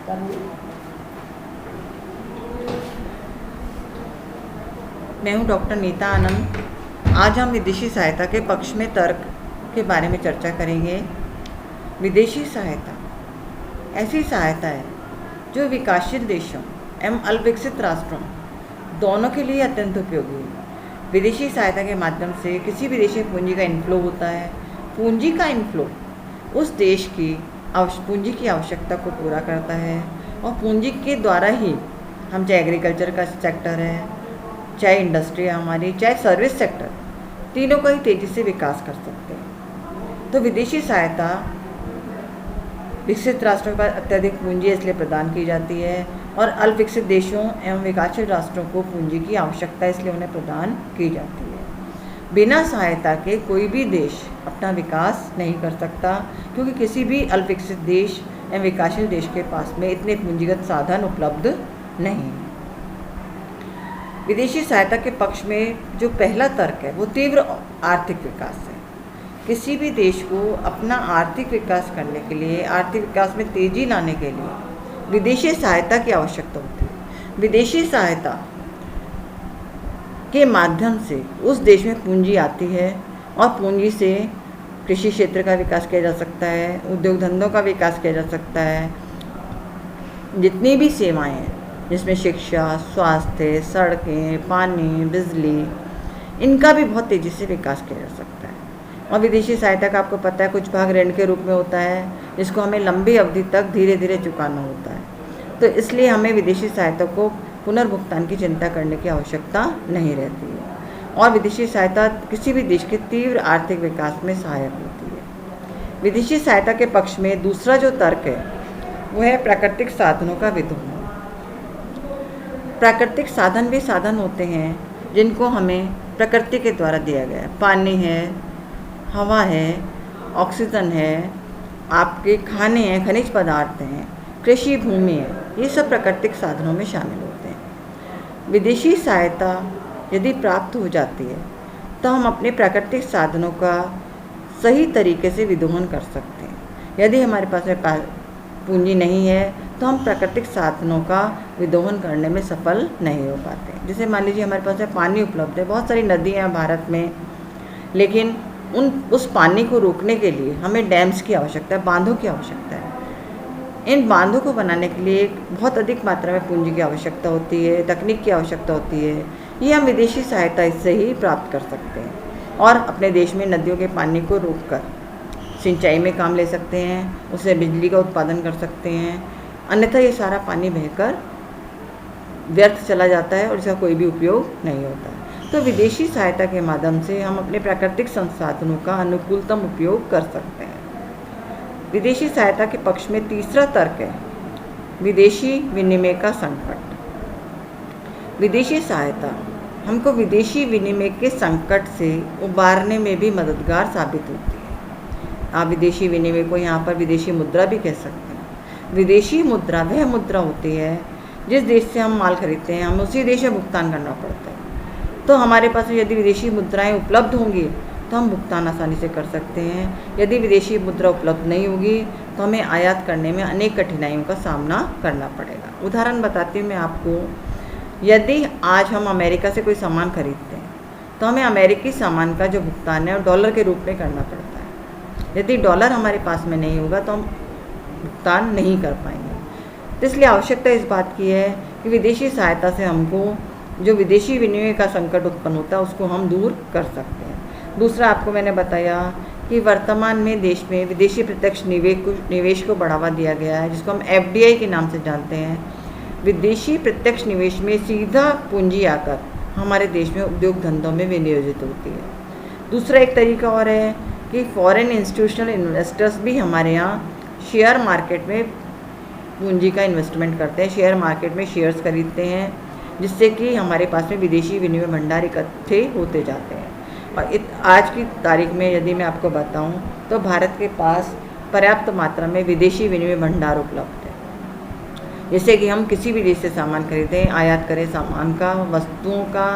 मैं हूं डॉक्टर नीता आनंद। आज हम विदेशी सहायता के पक्ष में तर्क के बारे में चर्चा करेंगे। विदेशी सहायता ऐसी सहायता है जो विकासशील देशों एवं अल्पविकसित राष्ट्रों दोनों के लिए अत्यंत उपयोगी है। विदेशी सहायता के माध्यम से किसी भी देश में पूंजी का इनफ्लो होता है। पूंजी का इनफ्लो उस देश की पूंजी की आवश्यकता को पूरा करता है और पूंजी के द्वारा ही हम, चाहे एग्रीकल्चर का सेक्टर है, चाहे इंडस्ट्री है हमारी, चाहे सर्विस सेक्टर, तीनों का ही तेज़ी से विकास कर सकते हैं। तो विदेशी सहायता विकसित राष्ट्रों के पास अत्यधिक पूंजी इसलिए प्रदान की जाती है और अल्पविकसित देशों एवं विकासशील राष्ट्रों को पूंजी की आवश्यकता इसलिए उन्हें प्रदान की जाती है। बिना सहायता के कोई भी देश अपना विकास नहीं कर सकता, क्योंकि किसी भी अल्पविकसित देश एवं विकासशील देश के पास में इतने पूंजीगत साधन उपलब्ध नहीं। विदेशी सहायता के पक्ष में जो पहला तर्क है वो तीव्र आर्थिक विकास है। किसी भी देश को अपना आर्थिक विकास करने के लिए, आर्थिक विकास में तेज़ी लाने के लिए विदेशी सहायता की आवश्यकता होती है। विदेशी सहायता के माध्यम से उस देश में पूंजी आती है और पूंजी से कृषि क्षेत्र का विकास किया जा सकता है, उद्योग धंधों का विकास किया जा सकता है। जितनी भी सेवाएं हैं जिसमें शिक्षा, स्वास्थ्य, सड़कें, पानी, बिजली, इनका भी बहुत तेज़ी से विकास किया जा सकता है। और विदेशी सहायता का आपको पता है कुछ भाग ऋण के रूप में होता है, जिसको हमें लंबी अवधि तक धीरे धीरे चुकाना होता है। तो इसलिए हमें विदेशी सहायता को पुनर्भुगतान की चिंता करने की आवश्यकता नहीं रहती है और विदेशी सहायता किसी भी देश के तीव्र आर्थिक विकास में सहायक होती है। विदेशी सहायता के पक्ष में दूसरा जो तर्क है वो है प्राकृतिक साधनों का विदोहन। प्राकृतिक साधन वे साधन होते हैं जिनको हमें प्रकृति के द्वारा दिया गया है। पानी है, हवा है, ऑक्सीजन है, आपके खाने हैं, खनिज पदार्थ हैं, कृषि भूमि है, ये सब प्राकृतिक साधनों में शामिल होते हैं। विदेशी सहायता यदि प्राप्त हो जाती है तो हम अपने प्राकृतिक साधनों का सही तरीके से विदोहन कर सकते हैं। यदि हमारे पास में पूंजी नहीं है तो हम प्राकृतिक साधनों का विदोहन करने में सफल नहीं हो पाते। जैसे मान लीजिए हमारे पास में पानी उपलब्ध है, बहुत सारी नदियाँ हैं भारत में, लेकिन उस पानी को रोकने के लिए हमें डैम्स की आवश्यकता है, बांधों की आवश्यकता है। इन बांधों को बनाने के लिए बहुत अधिक मात्रा में पूंजी की आवश्यकता होती है, तकनीक की आवश्यकता होती है। ये हम विदेशी सहायता इससे ही प्राप्त कर सकते हैं और अपने देश में नदियों के पानी को रोककर सिंचाई में काम ले सकते हैं, उससे बिजली का उत्पादन कर सकते हैं। अन्यथा ये सारा पानी बहकर व्यर्थ चला जाता है और इसका कोई भी उपयोग नहीं होता है। तो विदेशी सहायता के माध्यम से हम अपने प्राकृतिक संसाधनों का अनुकूलतम उपयोग कर सकते हैं। विदेशी सहायता के पक्ष में तीसरा तर्क है विदेशी विनिमय का संकट। विदेशी सहायता हमको विदेशी विनिमय के संकट से उबारने में भी मददगार साबित होती है। आप विदेशी विनिमय को यहाँ पर विदेशी मुद्रा भी कह सकते हैं। विदेशी मुद्रा वह मुद्रा होती है जिस देश से हम माल खरीदते हैं, हमें उसी देश में भुगतान करना पड़ता है। तो हमारे पास यदि विदेशी मुद्राएं उपलब्ध होंगी तो हम भुगतान आसानी से कर सकते हैं। यदि विदेशी मुद्रा उपलब्ध नहीं होगी तो हमें आयात करने में अनेक कठिनाइयों का सामना करना पड़ेगा। उदाहरण बताती हूँ मैं आपको। यदि आज हम अमेरिका से कोई सामान खरीदते हैं तो हमें अमेरिकी सामान का जो भुगतान है वो डॉलर के रूप में करना पड़ता है। यदि डॉलर हमारे पास में नहीं होगा तो हम भुगतान नहीं कर पाएंगे। तो इसलिए आवश्यकता इस बात की है कि विदेशी सहायता से हमको जो विदेशी विनिमय का संकट उत्पन्न होता है उसको हम दूर कर सकते हैं। दूसरा आपको मैंने बताया कि वर्तमान में देश में विदेशी प्रत्यक्ष निवेश को बढ़ावा दिया गया है, जिसको हम FDI के नाम से जानते हैं। विदेशी प्रत्यक्ष निवेश में सीधा पूंजी आकर हमारे देश में उद्योग धंधों में विनियोजित होती है। दूसरा एक तरीका और है कि फॉरेन इंस्टीट्यूशनल इन्वेस्टर्स भी हमारे यहाँ शेयर मार्केट में पूंजी का इन्वेस्टमेंट करते हैं, शेयर मार्केट में शेयर्स खरीदते हैं, जिससे कि हमारे पास में विदेशी विनिमय भंडार इकट्ठे होते जाते हैं। और आज की तारीख में यदि मैं आपको बताऊं तो भारत के पास पर्याप्त मात्रा में विदेशी विनिमय भंडार उपलब्ध है, जैसे कि हम किसी भी देश से सामान खरीदें, आयात करें सामान का, वस्तुओं का,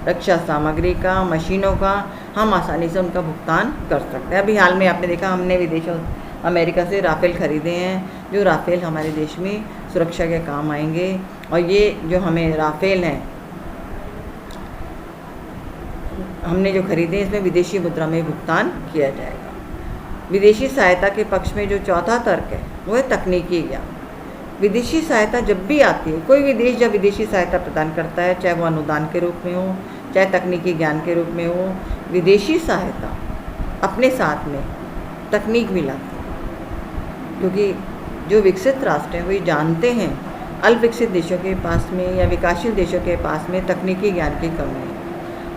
रक्षा सामग्री का, मशीनों का, हम आसानी से उनका भुगतान कर सकते हैं। अभी हाल में आपने देखा हमने विदेशों अमेरिका से राफेल खरीदे हैं, जो राफेल हमारे देश में सुरक्षा के काम आएंगे। और ये जो हमें राफेल हैं हमने जो खरीदे इसमें विदेशी मुद्रा में भुगतान किया जाएगा। विदेशी सहायता के पक्ष में जो चौथा तर्क है वो है तकनीकी ज्ञान। विदेशी सहायता जब भी आती है, कोई भी देश जब विदेशी सहायता प्रदान करता है, चाहे वो अनुदान के रूप में हो, चाहे तकनीकी ज्ञान के रूप में हो, विदेशी सहायता अपने साथ में तकनीक भी लाती है। क्योंकि जो विकसित राष्ट्र हैं वो ये जानते हैं अल्प विकसित देशों के पास में या विकासशील देशों के पास में तकनीकी ज्ञान की कमी है।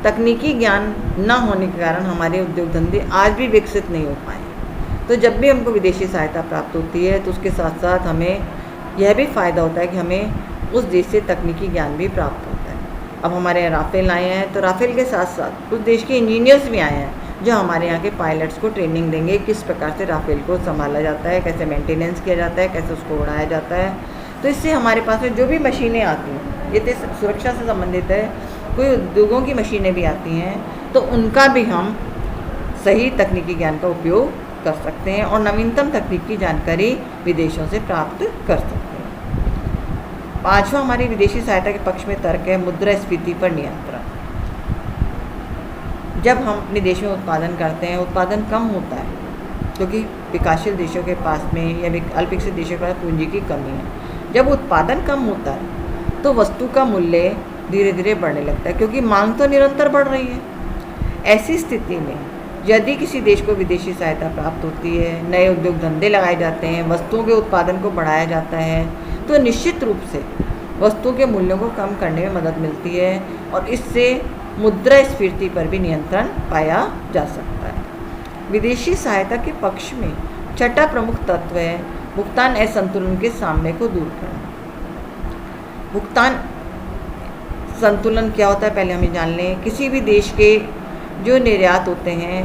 तकनीकी ज्ञान न होने के कारण हमारे उद्योग धंधे आज भी विकसित नहीं हो पाए। तो जब भी हमको विदेशी सहायता प्राप्त होती है तो उसके साथ साथ हमें यह भी फ़ायदा होता है कि हमें उस देश से तकनीकी ज्ञान भी प्राप्त होता है। अब हमारे यहाँ राफेल आए हैं तो राफेल के साथ साथ उस देश के इंजीनियर्स भी आए हैं जो हमारे यहाँ के पायलट्स को ट्रेनिंग देंगे किस प्रकार से राफेल को संभाला जाता है, कैसे मेंटेनेंस किया जाता है, कैसे उसको उड़ाया जाता है। तो इससे हमारे पास में जो भी मशीनें आती हैं, ये तो सुरक्षा से संबंधित है, कोई उद्योगों की मशीनें भी आती हैं तो उनका भी हम सही तकनीकी ज्ञान का उपयोग कर सकते हैं और नवीनतम तकनीक की जानकारी विदेशों से प्राप्त कर सकते हैं। पांचवा हमारी विदेशी सहायता के पक्ष में तर्क है मुद्रास्फीति पर नियंत्रण। जब हम अपने देश में उत्पादन करते हैं, उत्पादन कम होता है क्योंकि विकासशील देशों के पास में या अल्प विकसित देशों के पास पूंजी की कमी है। जब उत्पादन कम होता है तो वस्तु का मूल्य धीरे धीरे बढ़ने लगता है क्योंकि मांग तो निरंतर बढ़ रही है। ऐसी स्थिति में यदि किसी देश को विदेशी सहायता प्राप्त होती है, नए उद्योग धंधे लगाए जाते हैं, वस्तुओं के उत्पादन को बढ़ाया जाता है, तो निश्चित रूप से वस्तुओं के मूल्यों को कम करने में मदद मिलती है और इससे मुद्रास्फीति पर भी नियंत्रण पाया जा सकता है। विदेशी सहायता के पक्ष में छठा प्रमुख तत्व है भुगतान असंतुलन के सामने को दूर करना। भुगतान संतुलन क्या होता है पहले हम ये जान लें। किसी भी देश के जो निर्यात होते हैं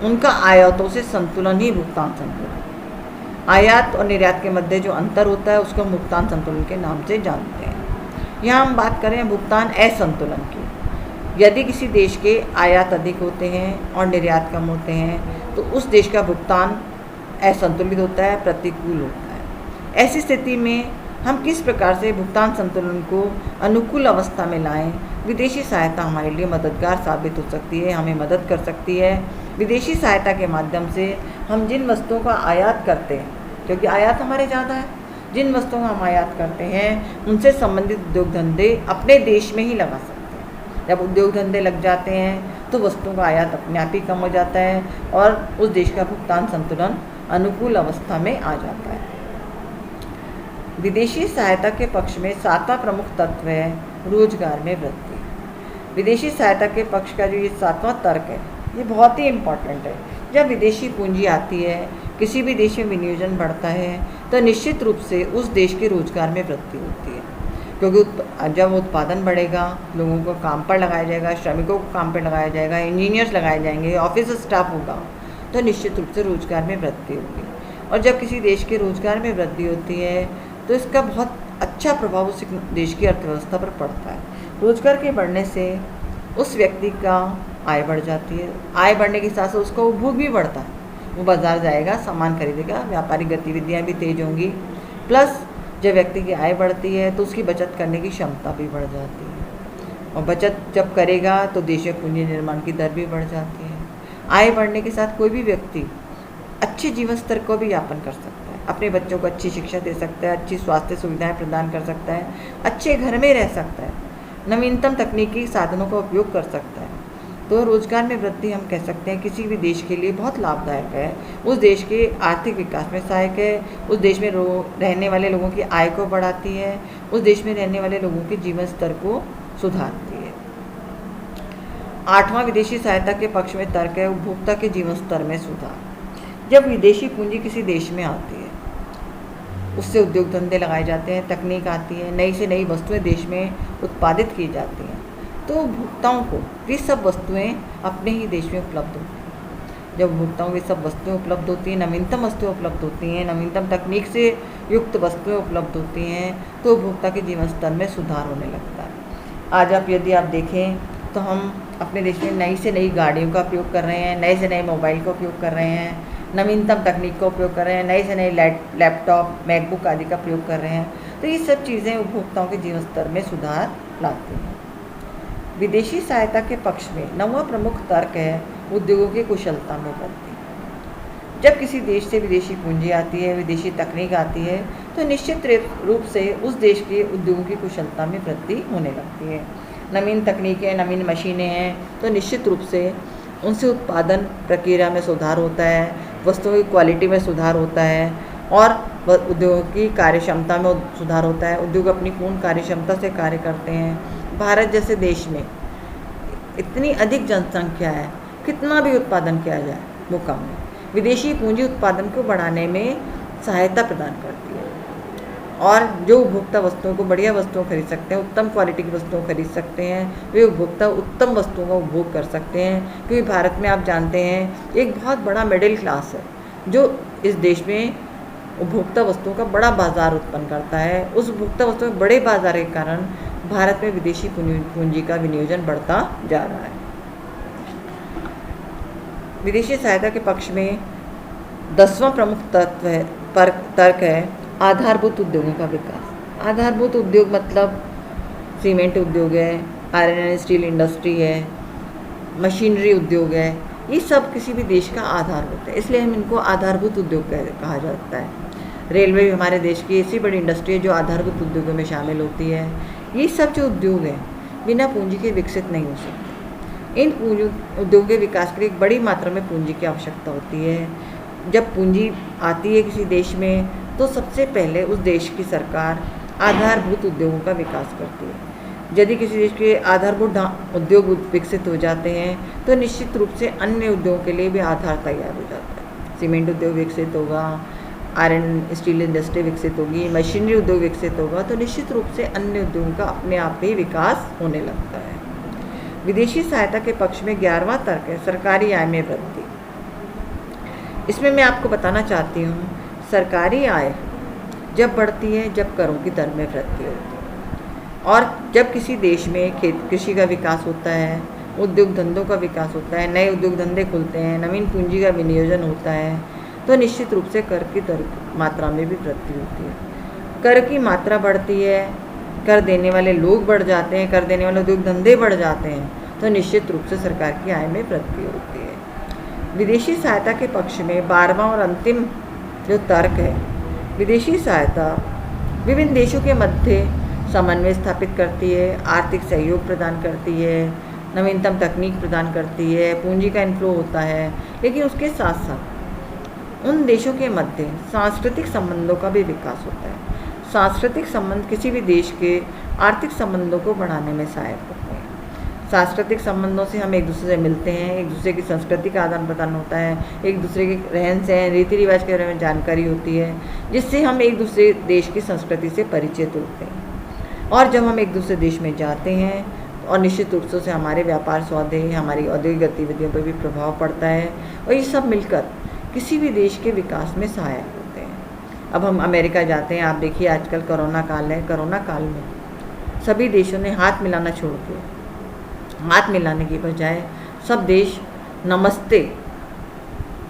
उनका आयातों से संतुलन ही भुगतान संतुलन। आयात और निर्यात के मध्य जो अंतर होता है उसको भुगतान संतुलन के नाम से जानते हैं। यहाँ हम बात करें भुगतान असंतुलन की। यदि किसी देश के आयात अधिक होते हैं और निर्यात कम होते हैं तो उस देश का भुगतान असंतुलित होता है, प्रतिकूल होता है। ऐसी स्थिति में हम किस प्रकार से भुगतान संतुलन को अनुकूल अवस्था में लाएं, विदेशी सहायता हमारे लिए मददगार साबित हो सकती है, हमें मदद कर सकती है। विदेशी सहायता के माध्यम से हम जिन वस्तुओं का आयात करते हैं, क्योंकि आयात हमारे ज़्यादा है, जिन वस्तुओं का हम आयात करते हैं उनसे संबंधित उद्योग धंधे अपने देश में ही लगा सकते हैं। जब उद्योग धंधे लग जाते हैं तो वस्तुओं का आयात अपने आप ही कम हो जाता है और उस देश का भुगतान संतुलन अनुकूल अवस्था में आ जाता है। विदेशी सहायता के पक्ष में सातवां प्रमुख तत्व है रोजगार में वृद्धि। विदेशी सहायता के पक्ष का जो ये सातवां तर्क है ये बहुत ही इम्पॉर्टेंट है। जब विदेशी पूंजी आती है, किसी भी देश में विनियोजन बढ़ता है तो निश्चित रूप से उस देश के रोजगार में वृद्धि होती है क्योंकि जब उत्पादन बढ़ेगा, लोगों को काम पर लगाया जाएगा, श्रमिकों को काम पर लगाया जाएगा, इंजीनियर्स लगाए जाएंगे, ऑफिस स्टाफ होगा, तो निश्चित रूप से रोजगार में वृद्धि होगी। और जब किसी देश के रोजगार में वृद्धि होती है तो इसका बहुत अच्छा प्रभाव उस देश की अर्थव्यवस्था पर पड़ता है। रोजगार के बढ़ने से उस व्यक्ति का आय बढ़ जाती है, आय बढ़ने के साथ साथ उसका उपभोग भी बढ़ता है, वो बाज़ार जाएगा, सामान खरीदेगा, व्यापारिक गतिविधियाँ भी तेज होंगी। प्लस जब व्यक्ति की आय बढ़ती है तो उसकी बचत करने की क्षमता भी बढ़ जाती है और बचत जब करेगा तो देश में पूंजी निर्माण की दर भी बढ़ जाती है। आय बढ़ने के साथ कोई भी व्यक्ति अच्छे जीवन स्तर को भी यापन कर सकता है, अपने बच्चों को अच्छी शिक्षा दे सकता है, अच्छी स्वास्थ्य सुविधाएं प्रदान कर सकता है, अच्छे घर में रह सकता है, नवीनतम तकनीकी साधनों का उपयोग कर सकता है। तो रोजगार में वृद्धि हम कह सकते हैं किसी भी देश के लिए बहुत लाभदायक है, उस देश के आर्थिक विकास में सहायक है, उस देश में रहने वाले लोगों की आय को बढ़ाती है, उस देश में रहने वाले लोगों के जीवन स्तर को सुधारती है। आठवां विदेशी सहायता के पक्ष में तर्क है उपभोक्ता के जीवन स्तर में सुधार। जब विदेशी पूंजी किसी देश में आती है, उससे उद्योग धंधे लगाए जाते हैं, तकनीक आती है, नई से नई वस्तुएं देश में उत्पादित की जाती हैं, तो उपभोक्ताओं को ये सब वस्तुएं अपने ही देश में उपलब्ध होती हैं। जब उपभोक्ताओं को ये सब वस्तुएं उपलब्ध होती हैं, नवीनतम वस्तुएं उपलब्ध होती हैं, नवीनतम तकनीक से युक्त वस्तुएं उपलब्ध होती हैं, तो उपभोक्ता के जीवन स्तर में सुधार होने लगता है। आज यदि आप देखें तो हम अपने देश में नई से नई गाड़ियों का उपयोग कर रहे हैं, नए से नए मोबाइल का उपयोग कर रहे हैं, नवीनतम तकनीक का उपयोग कर रहे हैं, नए से नए लैपटॉप, मैकबुक आदि का प्रयोग कर रहे हैं। तो ये सब चीज़ें उपभोक्ताओं के जीवन स्तर में सुधार लाती हैं। विदेशी सहायता के पक्ष में नौवां प्रमुख तर्क है उद्योगों की कुशलता में वृद्धि। जब किसी देश से विदेशी पूंजी आती है, विदेशी तकनीक आती है, तो निश्चित रूप से उस देश के उद्योगों की कुशलता में वृद्धि होने लगती है। नवीन तकनीकें, नवीन मशीनें हैं, तो निश्चित रूप से उनसे उत्पादन प्रक्रिया में सुधार होता है, वस्तुओं की क्वालिटी में सुधार होता है और उद्योग की कार्यक्षमता में सुधार होता है। उद्योग अपनी पूर्ण कार्यक्षमता से कार्य करते हैं। भारत जैसे देश में इतनी अधिक जनसंख्या है, कितना भी उत्पादन किया जाए वो कम है। विदेशी पूंजी उत्पादन को बढ़ाने में सहायता प्रदान करती है और जो उपभोक्ता वस्तुओं को, बढ़िया वस्तुओं खरीद सकते हैं, उत्तम क्वालिटी की वस्तुओं खरीद सकते हैं, वे उपभोक्ता उत्तम वस्तुओं का उपभोग कर सकते हैं। क्योंकि भारत में आप जानते हैं एक बहुत बड़ा मिडिल क्लास है जो इस देश में उपभोक्ता वस्तुओं का बड़ा बाज़ार उत्पन्न करता है। उस उपभोक्ता वस्तुओं के बड़े बाज़ार के कारण भारत में विदेशी पूंजी का विनियोजन बढ़ता जा रहा है। विदेशी सहायता के पक्ष में 10वां प्रमुख तर्क है आधारभूत उद्योगों का विकास। आधारभूत उद्योग मतलब सीमेंट उद्योग है, आयरन एंड स्टील इंडस्ट्री है, मशीनरी उद्योग है। ये सब किसी भी देश का आधार होता है, इसलिए हम इनको आधारभूत उद्योग कहा जाता है। रेलवे भी हमारे देश की ऐसी बड़ी इंडस्ट्री है जो आधारभूत उद्योगों में शामिल होती है। ये सब जो उद्योग हैं बिना पूंजी के विकसित नहीं हो सकते। इन उद्योग के विकास के लिए एक बड़ी मात्रा में पूंजी की आवश्यकता होती है। जब पूंजी आती है किसी देश में तो सबसे पहले उस देश की सरकार आधारभूत उद्योगों का विकास करती है। यदि किसी देश के आधारभूत उद्योग विकसित हो जाते हैं तो निश्चित रूप से अन्य उद्योगों के लिए भी आधार तैयार हो जाता है। सीमेंट उद्योग विकसित होगा, आयरन स्टील इंडस्ट्री विकसित होगी, मशीनरी उद्योग विकसित होगा, तो निश्चित रूप से अन्य उद्योगों का अपने आप ही विकास होने लगता है। विदेशी सहायता के पक्ष में 11वां तर्क है सरकारी आय में वृद्धि। इसमें मैं आपको बताना चाहती हूँ, सरकारी आय जब बढ़ती है जब करों की दर में वृद्धि होती है और जब किसी देश में कृषि का विकास होता है, उद्योग धंधों का विकास होता है, नए उद्योग धंधे खुलते हैं, नवीन पूंजी का विनियोजन होता है, तो निश्चित रूप से कर की दर मात्रा में भी वृद्धि होती है। कर की मात्रा बढ़ती है, कर देने वाले लोग बढ़ जाते हैं, कर देने वाले उद्योग धंधे बढ़ जाते हैं, तो निश्चित रूप से सरकार की आय में वृद्धि होती है। विदेशी सहायता के पक्ष में 12वां और अंतिम जो तर्क है, विदेशी सहायता विभिन्न देशों के मध्य समन्वय स्थापित करती है, आर्थिक सहयोग प्रदान करती है, नवीनतम तकनीक प्रदान करती है, पूंजी का इनफ्लो होता है, लेकिन उसके साथ साथ उन देशों के मध्य सांस्कृतिक संबंधों का भी विकास होता है। सांस्कृतिक संबंध किसी भी देश के आर्थिक संबंधों को बढ़ाने में सहायक होते हैं। सांस्कृतिक संबंधों से हम एक दूसरे से मिलते हैं, एक दूसरे की संस्कृति का आदान प्रदान होता है, एक दूसरे के रहन सहन, रीति रिवाज के बारे में जानकारी होती है, जिससे हम एक दूसरे देश की संस्कृति से परिचित होते हैं। और जब हम एक दूसरे देश में जाते हैं और निश्चित रूप से हमारे व्यापार सौदे, हमारी औद्योगिक गतिविधियों पर भी प्रभाव पड़ता है और ये सब मिलकर किसी भी देश के विकास में सहायक होते हैं। अब हम अमेरिका जाते हैं, आप देखिए आजकल कोरोना काल है, कोरोना काल में सभी देशों ने हाथ मिलाना छोड़ दिया। हाथ मिलाने की बजाय सब देश नमस्ते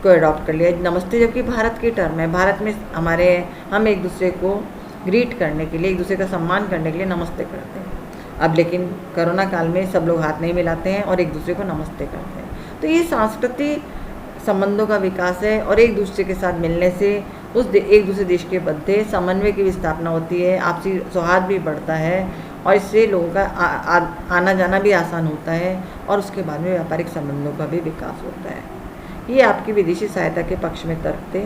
को अडॉप्ट कर लिया। नमस्ते जबकि भारत की टर्म है, भारत में हम एक दूसरे को ग्रीट करने के लिए, एक दूसरे का सम्मान करने के लिए नमस्ते करते हैं। अब लेकिन कोरोना काल में सब लोग हाथ नहीं मिलाते हैं और एक दूसरे को नमस्ते करते हैं। तो ये सांस्कृतिक संबंधों का विकास है और एक दूसरे के साथ मिलने से एक दूसरे देश के मध्य समन्वय की भी स्थापना होती है, आपसी सौहार्द भी बढ़ता है और इससे लोगों का आना जाना भी आसान होता है और उसके बाद में व्यापारिक संबंधों का भी विकास होता है। ये आपकी विदेशी सहायता के पक्ष में तर्क थे।